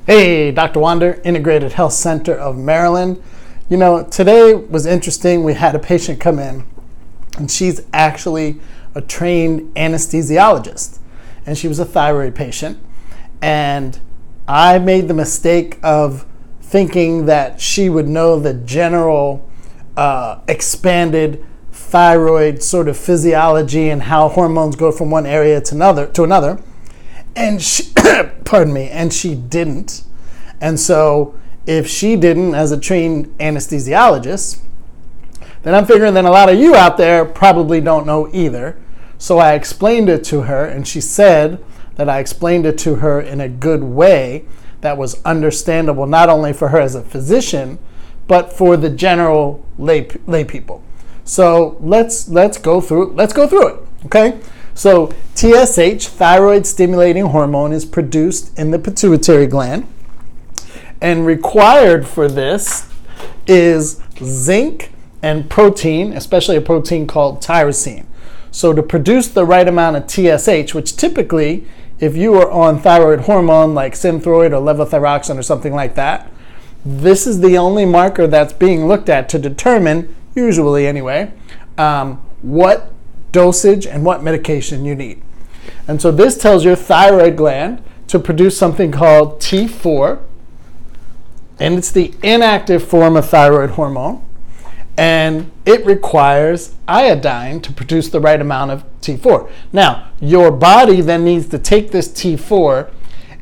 Hey, Dr. Wander, Integrated Health Center of Maryland. You know, today was interesting. We had a patient come in, and she's actually a trained anesthesiologist, and she was a thyroid patient. And I made the mistake of thinking that she would know the general expanded thyroid sort of physiology and how hormones go from one area to another. And she, pardon me, and she didn't. And so if she didn't, as a trained anesthesiologist, then I'm figuring that a lot of you out there probably don't know either. So I explained it to her, and she said that I explained it to her in a good way that was understandable, not only for her as a physician, but for the general lay people. So let's go through it, okay? So TSH, thyroid stimulating hormone, is produced in the pituitary gland, and required for this is zinc and protein, especially a protein called tyrosine. So to produce the right amount of TSH, which typically, if you are on thyroid hormone like Synthroid or levothyroxine or something like that, this is the only marker that's being looked at to determine, usually anyway, what dosage and what medication you need. And so this tells your thyroid gland to produce something called T4, and it's the inactive form of thyroid hormone, and it requires iodine to produce the right amount of T4. Now, your body then needs to take this T4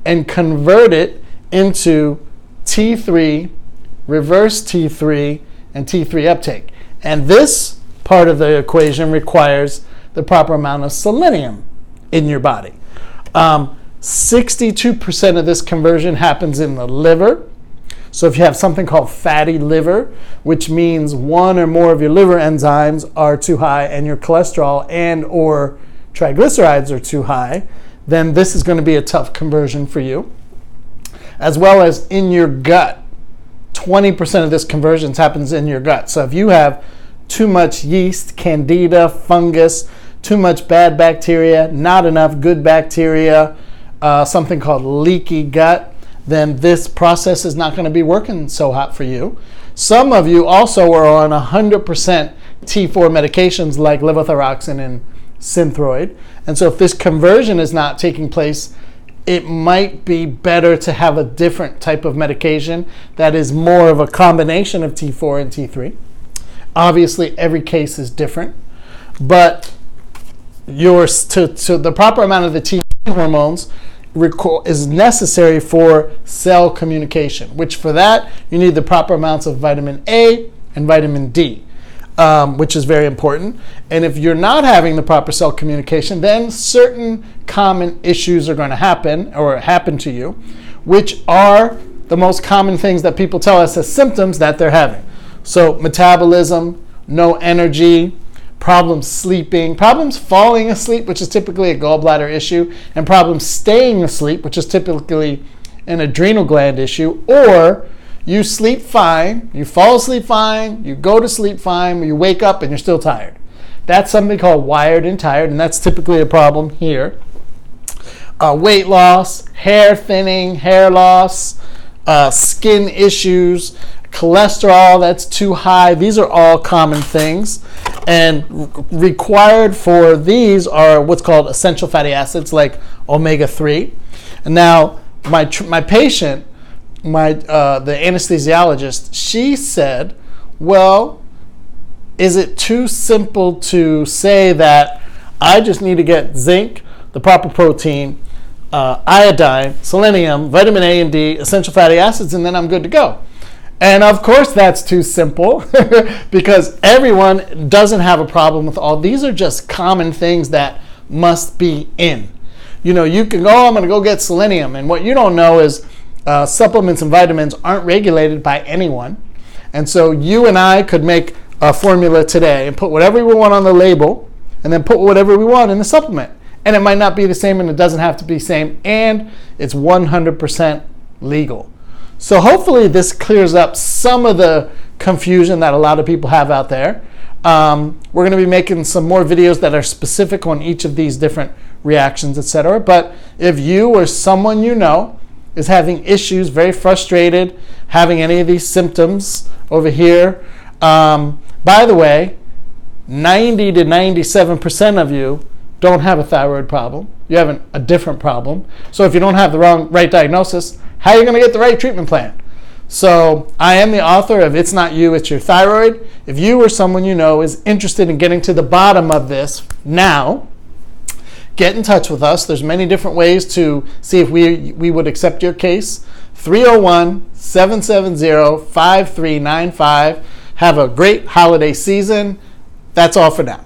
and convert it into T3, reverse T3, and T3 uptake. And this part of the equation requires the proper amount of selenium in your body. 62% of this conversion happens in the liver. So if you have something called fatty liver, which means one or more of your liver enzymes are too high and your cholesterol and or triglycerides are too high, then this is going to be a tough conversion for you. As well as in your gut, 20% of this conversion happens in your gut. So if you have too much yeast, candida, fungus, too much bad bacteria, not enough good bacteria, something called leaky gut, then this process is not going to be working so hot for you. Some of you also are on 100% T4 medications like levothyroxine and Synthroid. And so if this conversion is not taking place, it might be better to have a different type of medication that is more of a combination of T4 and T3. Obviously, every case is different, but the proper amount of the T hormones is necessary for cell communication, which for that, you need the proper amounts of vitamin A and vitamin D, which is very important. And if you're not having the proper cell communication, then certain common issues are going to happen or happen to you, which are the most common things that people tell us as symptoms that they're having. So metabolism, no energy, problems sleeping, problems falling asleep, which is typically a gallbladder issue, and problems staying asleep, which is typically an adrenal gland issue, or you sleep fine, you fall asleep fine, you go to sleep fine, you wake up and you're still tired. That's something called wired and tired, and that's typically a problem here. Weight loss, hair thinning, hair loss, skin issues, cholesterol that's too high. These are all common things, and required for these are what's called essential fatty acids like omega-3. And now my patient, the anesthesiologist, she said, well, is it too simple to say that I just need to get zinc, the proper protein, iodine, selenium, vitamin A and D, essential fatty acids, and then I'm good to go? And of course that's too simple because everyone doesn't have a problem with all. These are just common things that must be in. You know, you can go, I'm going to go get selenium. And what you don't know is supplements and vitamins aren't regulated by anyone. And so you and I could make a formula today and put whatever we want on the label and then put whatever we want in the supplement. And it might not be the same, and it doesn't have to be the same, and it's 100% legal. So hopefully this clears up some of the confusion that a lot of people have out there. We're going to be making some more videos that are specific on each of these different reactions, etc. But if you or someone you know is having issues, very frustrated, having any of these symptoms over here. By the way, 90 to 97% of you don't have a thyroid problem. You have a different problem. So if you don't have the right diagnosis, how are you going to get the right treatment plan? So I am the author of It's Not You, It's Your Thyroid. If you or someone you know is interested in getting to the bottom of this now, get in touch with us. There's many different ways to see if we would accept your case. 301-770-5395. Have a great holiday season. That's all for now.